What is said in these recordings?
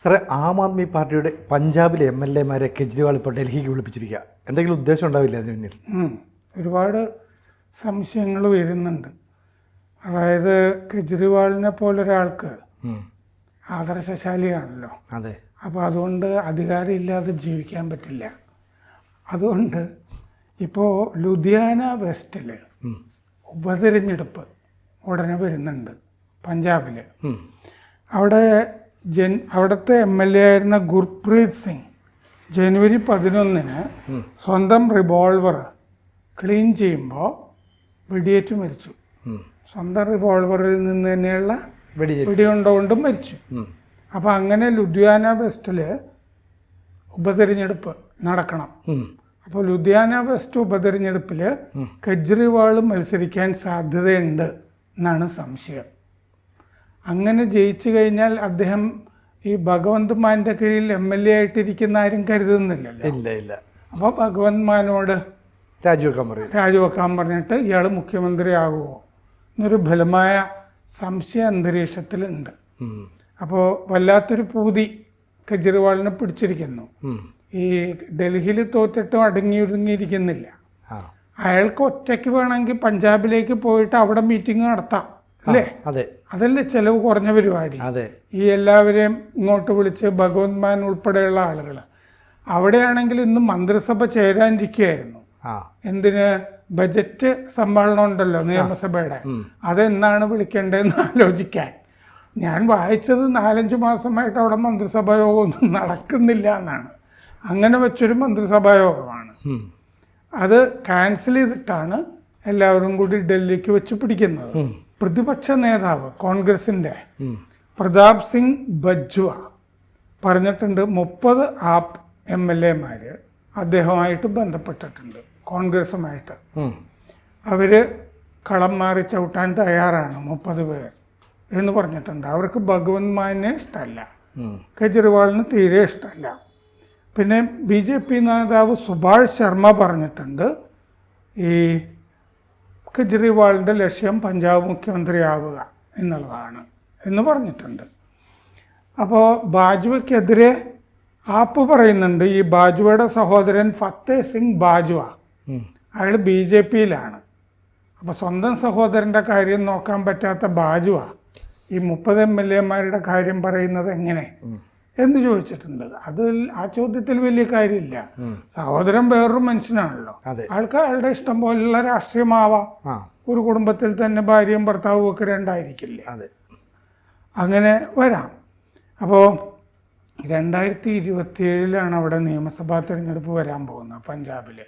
സാറേ, ആം ആദ്മി പാർട്ടിയുടെ പഞ്ചാബിലെ MLA-മാരെ കെജ്രിവാൾ ഇപ്പോൾ ഡൽഹിക്ക് വിളിപ്പിച്ചിരിക്കുക. എന്തെങ്കിലും ഉദ്ദേശം ഉണ്ടാവില്ല അതിന് പിന്നിൽ? ഒരുപാട് സംശയങ്ങൾ വരുന്നുണ്ട്. അതായത് കെജ്രിവാളിനെ പോലൊരാൾക്ക് ആദർശശാലിയാണല്ലോ. അതെ. അപ്പോൾ അതുകൊണ്ട് അധികാരമില്ലാതെ ജീവിക്കാൻ പറ്റില്ല. അതുകൊണ്ട് ഇപ്പോൾ ലുധിയാന വെസ്റ്റിൽ ഉപതെരഞ്ഞെടുപ്പ് ഉടനെ വരുന്നുണ്ട് പഞ്ചാബിൽ. അവിടുത്തെ MLA ആയിരുന്ന ഗുർപ്രീത് സിംഗ് ജനുവരി 11 സ്വന്തം റിവോൾവർ ക്ലീൻ ചെയ്യുമ്പോൾ വെടിയേറ്റ് മരിച്ചു. സ്വന്തം റിവോൾവറിൽ നിന്ന് തന്നെയുള്ള വെടിയുണ്ടോണ്ടും മരിച്ചു. അപ്പോൾ അങ്ങനെ ലുധിയാന വെസ്റ്റിൽ ഉപതെരഞ്ഞെടുപ്പ് നടക്കണം. അപ്പോൾ ലുധിയാന വെസ്റ്റ് ഉപതെരഞ്ഞെടുപ്പിൽ കെജ്രിവാൾ മത്സരിക്കാൻ സാധ്യതയുണ്ട് എന്നാണ് സംശയം. അങ്ങനെ ജയിച്ചു കഴിഞ്ഞാൽ അദ്ദേഹം ഈ ഭഗവന്ത് മാൻ്റെ കീഴിൽ MLA ആയിട്ടിരിക്കുന്ന ആരും കരുതുന്നില്ലല്ലോ. ഇല്ല. അപ്പോൾ ഭഗവന്ത് മാനോട് രാജിവെക്കാൻ പറഞ്ഞിട്ട് ഇയാൾ മുഖ്യമന്ത്രിയാകുമോ എന്നൊരു ബലമായ സംശയ അന്തരീക്ഷത്തിലുണ്ട്. അപ്പോൾ വല്ലാത്തൊരു പൂതി കെജ്രിവാളിനെ പിടിച്ചിരിക്കുന്നു. ഈ ഡൽഹിയിൽ തോറ്റിട്ടും അടങ്ങിയൊതുങ്ങിയിരിക്കുന്നില്ല. അയാൾക്ക് ഒറ്റയ്ക്ക് വേണമെങ്കിൽ പഞ്ചാബിലേക്ക് പോയിട്ട് അവിടെ മീറ്റിംഗ് നടത്താം, അല്ലേ? അതല്ലേ ചിലവ് കുറഞ്ഞ പരിപാടി. ഈ എല്ലാവരെയും ഇങ്ങോട്ട് വിളിച്ച് ഭഗവന്ത് മാൻ ഉൾപ്പെടെയുള്ള ആളുകൾ അവിടെയാണെങ്കിൽ ഇന്ന് മന്ത്രിസഭ ചേരാനിരിക്കുകയായിരുന്നു. എന്തിന്? ബജറ്റ് സമ്മേളനം ഉണ്ടല്ലോ നിയമസഭയുടെ, അതെന്നാണ് വിളിക്കേണ്ടതെന്ന് ആലോചിക്കാൻ. ഞാൻ വായിച്ചത് 4-5 മാസമായിട്ട് അവിടെ മന്ത്രിസഭാ യോഗമൊന്നും നടക്കുന്നില്ല എന്നാണ്. അങ്ങനെ വെച്ചൊരു മന്ത്രിസഭാ യോഗമാണ്. അത് ക്യാൻസൽ ചെയ്തിട്ടാണ് എല്ലാവരും കൂടി ഡൽഹിക്ക് വെച്ച് പിടിക്കുന്നത്. പ്രതിപക്ഷ നേതാവ് കോൺഗ്രസിൻ്റെ പ്രതാപ് സിംഗ് ബജ്വ പറഞ്ഞിട്ടുണ്ട് 30 ആപ്പ് MLA-മാർ അദ്ദേഹവുമായിട്ട് ബന്ധപ്പെട്ടിട്ടുണ്ട്, കോൺഗ്രസുമായിട്ട്. അവർ കളം മാറി ചവിട്ടാൻ തയ്യാറാണ് 30 പേർ എന്ന് പറഞ്ഞിട്ടുണ്ട്. അവർക്ക് ഭഗവന്ത് മാനെ ഇഷ്ടമല്ല, കെജ്രിവാളിന് തീരെ ഇഷ്ടമല്ല. പിന്നെ BJP നേതാവ് സുഭാഷ് ശർമ്മ പറഞ്ഞിട്ടുണ്ട് ഈ കെജ്രിവാളിൻ്റെ ലക്ഷ്യം പഞ്ചാബ് മുഖ്യമന്ത്രിയാവുക എന്നുള്ളതാണ് എന്ന് പറഞ്ഞിട്ടുണ്ട്. അപ്പോൾ ബാജ്വയ്ക്കെതിരെ ആപ്പ് പറയുന്നുണ്ട്. ഈ ബാജ്വയുടെ സഹോദരൻ ഫത്തേ സിംഗ് ബാജ്വ, അയാൾ BJP-യിലാണ്. അപ്പോൾ സ്വന്തം സഹോദരൻ്റെ കാര്യം നോക്കാൻ പറ്റാത്ത ബാജ്വ ഈ 30 MLA-മാരുടെ കാര്യം പറയുന്നത് എങ്ങനെ എന്ന് ചോദിച്ചിട്ടുണ്ട്. ആ ചോദ്യത്തിൽ വലിയ കാര്യമില്ല. സഹോദരൻ വേറൊരു മനുഷ്യനാണല്ലോ. ആൾക്ക് അയാളുടെ ഇഷ്ടം പോലുള്ള രാഷ്ട്രീയമാവാം. ഒരു കുടുംബത്തിൽ തന്നെ ഭാര്യയും ഭർത്താവും ഒക്കെ രണ്ടായിരിക്കില്ലേ, അങ്ങനെ വരാം. അപ്പോൾ 2027 അവിടെ നിയമസഭാ തിരഞ്ഞെടുപ്പ് വരാൻ പോകുന്നത് പഞ്ചാബിൽ.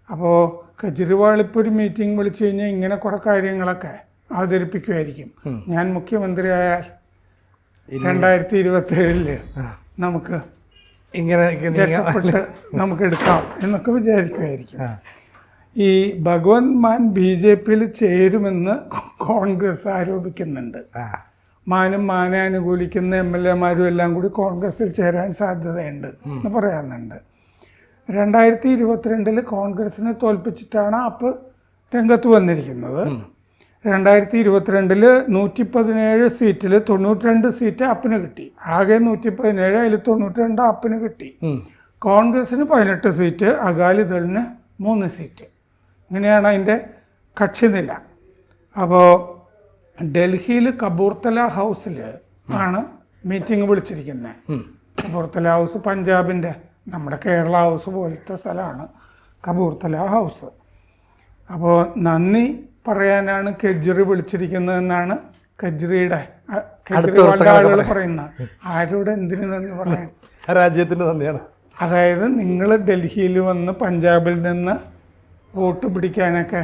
അപ്പോൾ കെജ്രിവാൾ ഇപ്പോൾ ഒരു മീറ്റിംഗ് വിളിച്ചു കഴിഞ്ഞാൽ ഇങ്ങനെ കുറേ കാര്യങ്ങളൊക്കെ അവതരിപ്പിക്കുമായിരിക്കും. ഞാൻ മുഖ്യമന്ത്രിയായാൽ 2027 നമുക്ക് ഇങ്ങനെ രക്ഷപ്പെട്ട് നമുക്ക് എടുക്കാം എന്നൊക്കെ വിചാരിക്കുമായിരിക്കും. ഈ ഭഗവന്ത് മാൻ BJP-യിൽ ചേരുമെന്ന് കോൺഗ്രസ് ആരോപിക്കുന്നുണ്ട്. മാനെ അനുകൂലിക്കുന്ന MLA-മാരും എല്ലാം കൂടി കോൺഗ്രസിൽ ചേരാൻ സാധ്യതയുണ്ട് എന്ന് പറയാനുണ്ട്. 2022 കോൺഗ്രസിനെ തോൽപ്പിച്ചിട്ടാണ് ആപ്പ് രംഗത്ത് വന്നിരിക്കുന്നത്. 2022 117 സീറ്റിൽ 92 സീറ്റ് ആപ്പിന് കിട്ടി. ആകെ 117, അതിൽ 92 ആപ്പിന് കിട്ടി. കോൺഗ്രസിന് 18 സീറ്റ്, അകാലിദളിന് 3 സീറ്റ്. ഇങ്ങനെയാണ് അതിൻ്റെ കക്ഷിനില. അപ്പോൾ ഡൽഹിയിൽ കപൂർത്തല ഹൗസിൽ ആണ് മീറ്റിംഗ് വിളിച്ചിരിക്കുന്നത്. കപൂർത്തല ഹൗസ് പഞ്ചാബിൻ്റെ നമ്മുടെ കേരള ഹൗസ് പോലത്തെ സ്ഥലമാണ് കപൂർത്തല ഹൗസ്. അപ്പോൾ നന്ദി പറയാനാണ് കെജ്രി വിളിച്ചിരിക്കുന്നതെന്നാണ് കെജ്രിവാളിൻ്റെ ആളുകൾ പറയുന്നത്. ആരോട് എന്തിനു നന്ദി പറയാൻ? രാജ്യത്തിന് നന്ദിയാണ്. അതായത് നിങ്ങൾ ഡൽഹിയിൽ വന്ന് പഞ്ചാബിൽ നിന്ന് വോട്ട് പിടിക്കാനൊക്കെ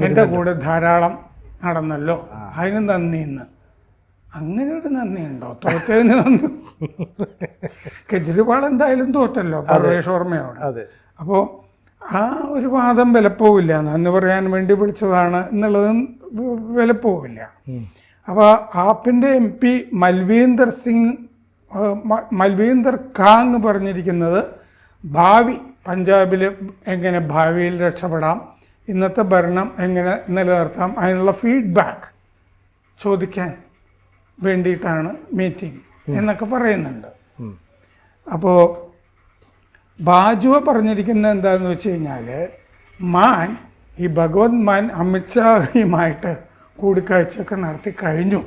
എൻ്റെ കൂടെ ധാരാളം നടന്നല്ലോ, അതിന് നന്ദിന്ന്. അങ്ങനെ ഒരു നന്ദിയുണ്ടോ? തോറ്റതിന് നന്ദി. കെജ്രിവാൾ എന്തായാലും തോറ്റല്ലോ പർവേഷ് വർമ്മയോട്. അപ്പോൾ ആ ഒരു വാദം വിലപ്പോവില്ല. നന്ദി പറയാൻ വേണ്ടി വിളിച്ചതാണ് എന്നുള്ളത് വിലപ്പോവില്ല. അപ്പോൾ ആപ്പിൻ്റെ MP മൽവീന്ദർ കാങ് പറഞ്ഞിരിക്കുന്നത് പഞ്ചാബിൽ എങ്ങനെ ഭാവിയിൽ രക്ഷപ്പെടാം, ഇന്നത്തെ ഭരണം എങ്ങനെ നിലനിർത്താം, അതിനുള്ള ഫീഡ്ബാക്ക് ചോദിക്കാൻ വേണ്ടിയിട്ടാണ് മീറ്റിംഗ് എന്നൊക്കെ പറയുന്നുണ്ട്. അപ്പോൾ ബാജുവ പറഞ്ഞിരിക്കുന്നത് എന്താണെന്ന് വെച്ച് കഴിഞ്ഞാൽ മാൻ ഈ ഭഗവത് മാൻ അമിത്ഷായുമായിട്ട് കൂടിക്കാഴ്ചയൊക്കെ നടത്തി കഴിഞ്ഞു.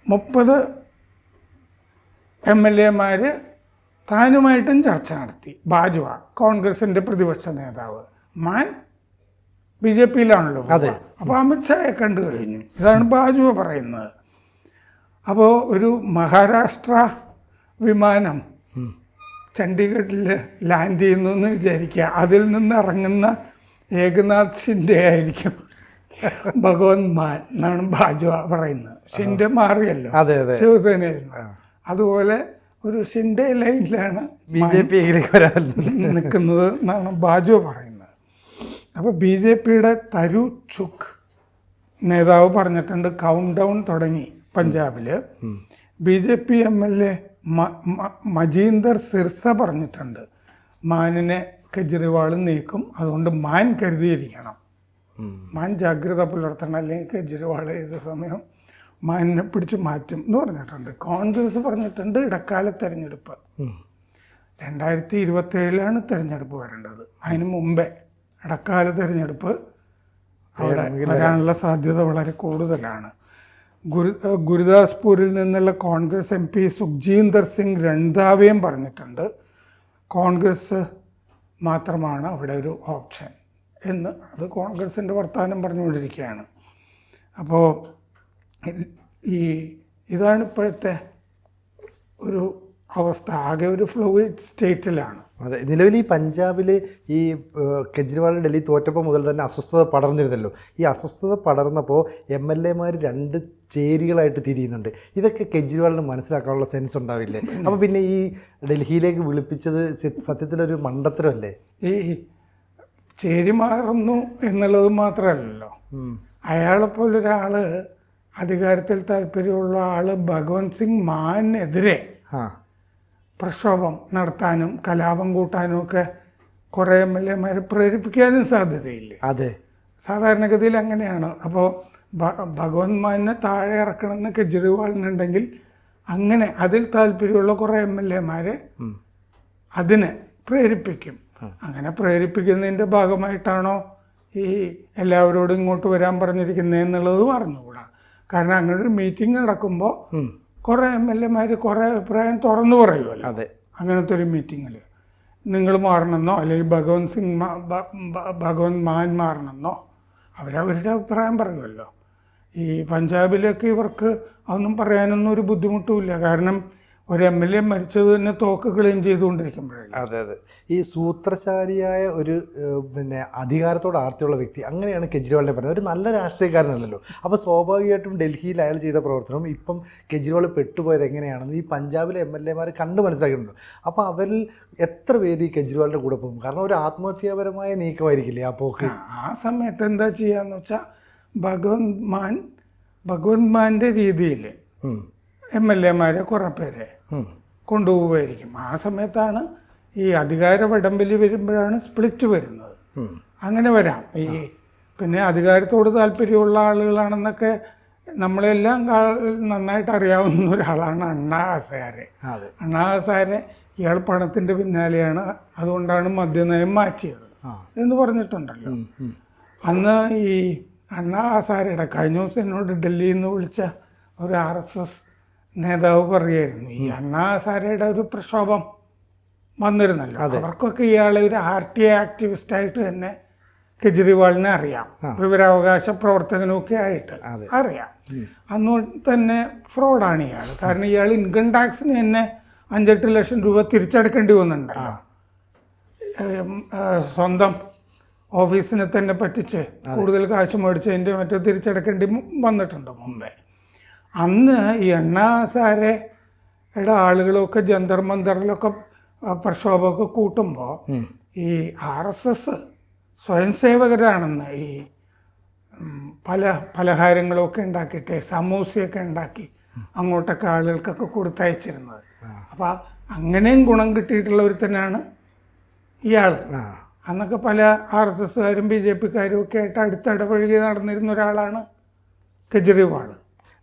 30 MLA-മാർ താനുമായിട്ടും ചർച്ച നടത്തി. ബാജുവ കോൺഗ്രസിൻ്റെ പ്രതിപക്ഷ നേതാവ്, മാൻ BJP-യിലാണല്ലോ. അപ്പോൾ അമിത്ഷായെ കണ്ടു കഴിഞ്ഞു. ഇതാണ് ബാജുവ പറയുന്നത്. അപ്പോൾ ഒരു മഹാരാഷ്ട്ര വിമാനം ചണ്ഡീഗഡിൽ ലാൻഡ് ചെയ്യുന്നു എന്ന് വിചാരിക്കുക. അതിൽ നിന്ന് ഇറങ്ങുന്ന ഏകനാഥ് ഷിൻഡെ ആയിരിക്കും ഭഗവത് മാൻ എന്നാണ് ബാജുവ പറയുന്നത്. ഷിൻഡെ മാറിയല്ലോ ശിവസേനയിൽ. അതുപോലെ ഒരു ഷിൻഡെ ലൈനിലാണ് BJP നിൽക്കുന്നത് എന്നാണ് ബാജുവ പറയുന്നത്. അപ്പോൾ BJP-യുടെ തരു ചുക്ക് നേതാവ് പറഞ്ഞിട്ടുണ്ട്, കൗണ്ട് ഡൗൺ തുടങ്ങി പഞ്ചാബിൽ. BJP MLA മജീന്ദർ സിർസ പറഞ്ഞിട്ടുണ്ട്, മാനിനെ കെജ്രിവാൾ നീക്കും, അതുകൊണ്ട് മാൻ കരുതിയിരിക്കണം, മാൻ ജാഗ്രത പുലർത്തണം, അല്ലെങ്കിൽ കെജ്രിവാൾ ഏത് സമയം മാനിനെ പിടിച്ച് മാറ്റും എന്ന് പറഞ്ഞിട്ടുണ്ട്. കോൺഗ്രസ് പറഞ്ഞിട്ടുണ്ട് ഇടക്കാല തെരഞ്ഞെടുപ്പ് 2027 തെരഞ്ഞെടുപ്പ് വരേണ്ടത്. അതിന് മുമ്പേ ഇടക്കാല തെരഞ്ഞെടുപ്പ് അവിടെ വരാനുള്ള സാധ്യത വളരെ കൂടുതലാണ്. ഗുരുദാസ്പൂരിൽ നിന്നുള്ള കോൺഗ്രസ് MP സുഖ്ജീന്ദർ സിംഗ് രൺധാവയും പറഞ്ഞിട്ടുണ്ട് കോൺഗ്രസ് മാത്രമാണ് അവിടെ ഒരു ഓപ്ഷൻ എന്ന്. അത് കോൺഗ്രസിൻ്റെ വർത്തമാനം പറഞ്ഞുകൊണ്ടിരിക്കുകയാണ്. അപ്പോൾ ഇതാണ് ഇപ്പോഴത്തെ ഒരു അവസ്ഥ. ആകെ ഒരു ഫ്ലൂയിഡ് സ്റ്റേറ്റിലാണ്. അതെ, നിലവിൽ ഈ പഞ്ചാബിൽ ഈ കെജ്രിവാൾ ഡൽഹി തോറ്റപ്പോൾ മുതൽ തന്നെ അസ്വസ്ഥത പടർന്നിരുന്നല്ലോ. ഈ അസ്വസ്ഥത പടർന്നപ്പോൾ MLA-മാർ 2 ചേരികളായിട്ട് തിരിയുന്നുണ്ട്. ഇതൊക്കെ കെജ്രിവാളിന് മനസ്സിലാക്കാനുള്ള സെൻസ് ഉണ്ടാവില്ലേ? അപ്പോൾ പിന്നെ ഈ ഡൽഹിയിലേക്ക് വിളിപ്പിച്ചത് സത്യത്തിലൊരു മണ്ടത്തരമല്ലേ? ഈ ചേരി മാറുന്നു എന്നുള്ളത് മാത്രമല്ലല്ലോ, അയാളെപ്പോലൊരാൾ അധികാരത്തിൽ താല്പര്യമുള്ള ആൾ ഭഗവത് സിംഗ് മാനെതിരെ പ്രക്ഷോഭം നടത്താനും കലാപം കൂട്ടാനും ഒക്കെ കുറേ MLA-മാരെ പ്രേരിപ്പിക്കാനും സാധ്യതയില്ല. അതെ, സാധാരണഗതിയിൽ അങ്ങനെയാണ്. അപ്പോൾ ഭഗവത് മാനിനെ താഴെ ഇറക്കണമെന്ന് കെജ്രിവാളിനുണ്ടെങ്കിൽ അങ്ങനെ അതിൽ താല്പര്യമുള്ള കുറേ MLA-മാരെ അതിനെ പ്രേരിപ്പിക്കും. അങ്ങനെ പ്രേരിപ്പിക്കുന്നതിൻ്റെ ഭാഗമായിട്ടാണോ ഈ എല്ലാവരോടും ഇങ്ങോട്ട് വരാൻ പറഞ്ഞിരിക്കുന്നത് എന്നുള്ളതും അറിഞ്ഞുകൂടാ. കാരണം അങ്ങനെ ഒരു മീറ്റിംഗ് നടക്കുമ്പോൾ കുറേ MLA-മാർ കുറേ അഭിപ്രായം തുറന്നു പറയുമല്ലോ. അതെ, അങ്ങനത്തെ ഒരു മീറ്റിങ്ങിൽ നിങ്ങൾ മാറണമെന്നോ അല്ലെങ്കിൽ ഭഗവത് മാൻ മാറണമെന്നോ അവരവരുടെ അഭിപ്രായം പറയുമല്ലോ. ഈ പഞ്ചാബിലൊക്കെ ഇവർക്ക് അതൊന്നും പറയാനൊന്നും ഒരു ബുദ്ധിമുട്ടുമില്ല. കാരണം ഒരു MLA മരിച്ചത് തന്നെ തോക്ക് ക്ലീൻ ചെയ്തുകൊണ്ടിരിക്കുമ്പോഴല്ലേ. അതെ അതെ, ഈ സൂത്രശാലിയായ ഒരു അധികാരത്തോട് ആർത്തിയുള്ള വ്യക്തി, അങ്ങനെയാണ് കെജ്രിവാളിനെ പറയുന്നത്. ഒരു നല്ല രാഷ്ട്രീയക്കാരനല്ലല്ലോ. അപ്പോൾ സ്വാഭാവികമായിട്ടും ഡൽഹിയിൽ അയാൾ ചെയ്ത പ്രവർത്തനം ഇപ്പം കെജ്രിവാൾ പെട്ടുപോയത് എങ്ങനെയാണെന്ന് ഈ പഞ്ചാബിലെ MLA-മാർ കണ്ടു മനസ്സിലാക്കിയിട്ടുണ്ട്. അപ്പോൾ അവരിൽ എത്ര പേര് ഈ കെജ്രിവാളിൻ്റെ കൂടെ പോകും? കാരണം ഒരു ആത്മഹത്യാപരമായ നീക്കമായിരിക്കില്ലേ ആ പോക്ക്? ആ സമയത്ത് എന്താ ചെയ്യാന്ന് വെച്ചാൽ ഭഗവത് മാൻ്റെ രീതിയിൽ MLA-മാരെ കുറേ പേരെ കൊണ്ടുപോവുമായിരിക്കും. ആ സമയത്താണ് ഈ അധികാര വടംവലി വരുമ്പോഴാണ് സ്പ്ലിറ്റ് വരുന്നത്. അങ്ങനെ വരാം. ഈ പിന്നെ അധികാരത്തോട് താല്പര്യമുള്ള ആളുകളാണെന്നൊക്കെ നമ്മളെല്ലാം നന്നായിട്ട് അറിയാവുന്ന ഒരാളാണ് അണ്ണാ ഹസാരെ. അണ്ണാ ഹസാരെ ഇയാൾ പണത്തിൻ്റെ പിന്നാലെയാണ്, അതുകൊണ്ടാണ് മദ്യനയം മാറ്റിയത് എന്ന് പറഞ്ഞിട്ടുണ്ടല്ലോ. അന്ന് ഈ അണ്ണാ ഹസാരയുടെ കഴിഞ്ഞ ദിവസം എന്നോട് ഡൽഹിയിൽ നിന്ന് വിളിച്ച ഒരു RSS നേതാവ് പറയുമായിരുന്നു, ഈ അണ്ണാ ഹസാരയുടെ ഒരു പ്രക്ഷോഭം വന്നിരുന്നല്ലോ, അവർക്കൊക്കെ ഇയാളെ ഒരു RTI ആക്ടിവിസ്റ്റായിട്ട് തന്നെ കെജ്രിവാളിനെ അറിയാം, വിവരാവകാശ പ്രവർത്തകനൊക്കെ ആയിട്ട് അറിയാം. അന്ന് തന്നെ ഫ്രോഡാണ് ഇയാൾ. കാരണം ഇയാൾ ഇൻകം ടാക്സിന് തന്നെ 5-8 ലക്ഷം രൂപ തിരിച്ചടക്കേണ്ടി വന്നിട്ടുണ്ടല്ലോ. സ്വന്തം ഓഫീസിനെ തന്നെ പറ്റിച്ച് കൂടുതൽ കാശ് മേടിച്ചതിൻ്റെ മറ്റോ തിരിച്ചടക്കേണ്ടി വന്നിട്ടുണ്ട് മുമ്പേ. അന്ന് ഈ അണ്ണാ ഹസാരയുടെ ആളുകളൊക്കെ ജന്തർ മന്ദറിലൊക്കെ പ്രക്ഷോഭമൊക്കെ കൂട്ടുമ്പോൾ ഈ RSS സ്വയം സേവകരാണെന്ന് ഈ പല പലഹാരങ്ങളൊക്കെ ഉണ്ടാക്കിയിട്ട് സമൂസയൊക്കെ ഉണ്ടാക്കി അങ്ങോട്ടൊക്കെ ആളുകൾക്കൊക്കെ കൊടുത്തയച്ചിരുന്നത്. അപ്പോൾ അങ്ങനെയും ഗുണം കിട്ടിയിട്ടുള്ള ഒരുത്തനാണ് ഇയാൾ. അന്നൊക്കെ പല RSSകാരും BJPക്കാരും ഒക്കെ ആയിട്ട് അടുത്തിടപഴകി നടന്നിരുന്ന ഒരാളാണ് കെജ്രിവാൾ.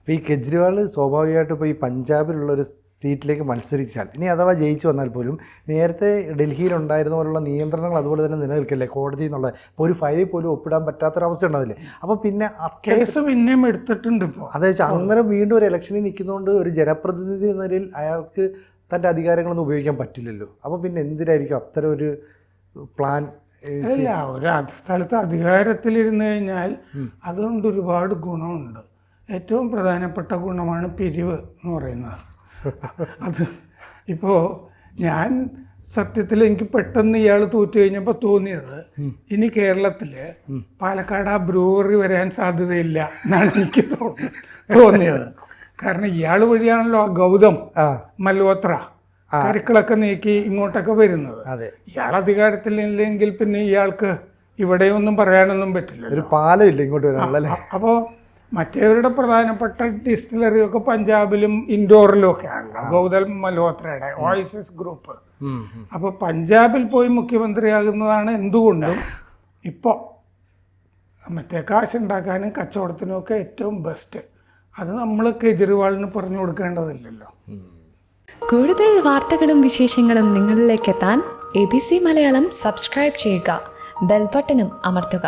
ഇപ്പോൾ ഈ കെജ്രിവാൾ സ്വാഭാവികമായിട്ടും ഇപ്പോൾ ഈ പഞ്ചാബിലുള്ളൊരു സീറ്റിലേക്ക് മത്സരിച്ചാൽ, ഇനി അഥവാ ജയിച്ചു വന്നാൽ പോലും നേരത്തെ ഡൽഹിയിലുണ്ടായിരുന്ന പോലുള്ള നിയന്ത്രണങ്ങൾ അതുപോലെ തന്നെ നിലനിൽക്കില്ലേ, കോടതി എന്നുള്ള ഇപ്പോൾ ഒരു ഫയലിൽ പോലും ഒപ്പിടാൻ പറ്റാത്തൊരവസ്ഥ ഉണ്ടാവില്ലേ? അപ്പോൾ പിന്നെ കേസ് പിന്നെയും എടുത്തിട്ടുണ്ട് ഇപ്പോൾ. അതായത് അന്നേരം വീണ്ടും ഒരു ഇലക്ഷനിൽ നിൽക്കുന്നതുകൊണ്ട് ഒരു ജനപ്രതിനിധി എന്ന നിലയിൽ അയാൾക്ക് തൻ്റെ അധികാരങ്ങളൊന്നും ഉപയോഗിക്കാൻ പറ്റില്ലല്ലോ. അപ്പോൾ പിന്നെ എന്തിനായിരിക്കും അത്തരം ഒരു പ്ലാൻ? അല്ല, ഒരു സ്ഥലത്ത് അധികാരത്തിലിരുന്ന് കഴിഞ്ഞാൽ അതുകൊണ്ട് ഒരുപാട് ഗുണമുണ്ട്. ഏറ്റവും പ്രധാനപ്പെട്ട ഗുണമാണ് പിരിവ് എന്ന് പറയുന്നത്. അത് ഇപ്പോൾ ഞാൻ സത്യത്തിൽ എനിക്ക് പെട്ടെന്ന് ഇയാൾ തോറ്റു കഴിഞ്ഞപ്പോൾ തോന്നിയത്, ഇനി കേരളത്തിൽ പാലക്കാട് ആ ബ്രൂവറി വരാൻ സാധ്യതയില്ല എന്നാണ് എനിക്ക് തോന്നിയത്. കാരണം ഇയാൾ വഴിയാണല്ലോ ആ ഗൗതം മൽഹോത്ര കരുക്കളൊക്കെ നീക്കി ഇങ്ങോട്ടൊക്കെ വരുന്നത്. ഇയാൾ അധികാരത്തിലില്ലെങ്കിൽ പിന്നെ ഇയാൾക്ക് ഇവിടെയൊന്നും പറയാനൊന്നും പറ്റില്ല, ഒരു പാലമില്ല ഇങ്ങോട്ട് വരാനുള്ള. അപ്പോൾ മറ്റവരുടെ പ്രധാനപ്പെട്ട ഡിസ്റ്റിലറിയൊക്കെ പഞ്ചാബിലും ഇൻഡോറിലും ഒക്കെ ആണല്ലോ ഗൗതം മൽഹോത്രയുടെ ഓയസിസ് ഗ്രൂപ്പ്. അപ്പോൾ പഞ്ചാബിൽ പോയി മുഖ്യമന്ത്രിയാകുന്നതാണ് എന്തുകൊണ്ടും ഇപ്പോൾ മറ്റേ കാശുണ്ടാക്കാനും കച്ചവടത്തിനും ഒക്കെ ഏറ്റവും ബെസ്റ്റ്. അത് നമ്മൾ കെജ്രിവാളിന് പറഞ്ഞു കൊടുക്കേണ്ടതില്ലല്ലോ. കൂടുതൽ വാർത്തകളും വിശേഷങ്ങളും നിങ്ങളിലേക്ക് എത്താൻ ABC മലയാളം സബ്സ്ക്രൈബ് ചെയ്യുക, ബെൽ ബട്ടണും അമർത്തുക.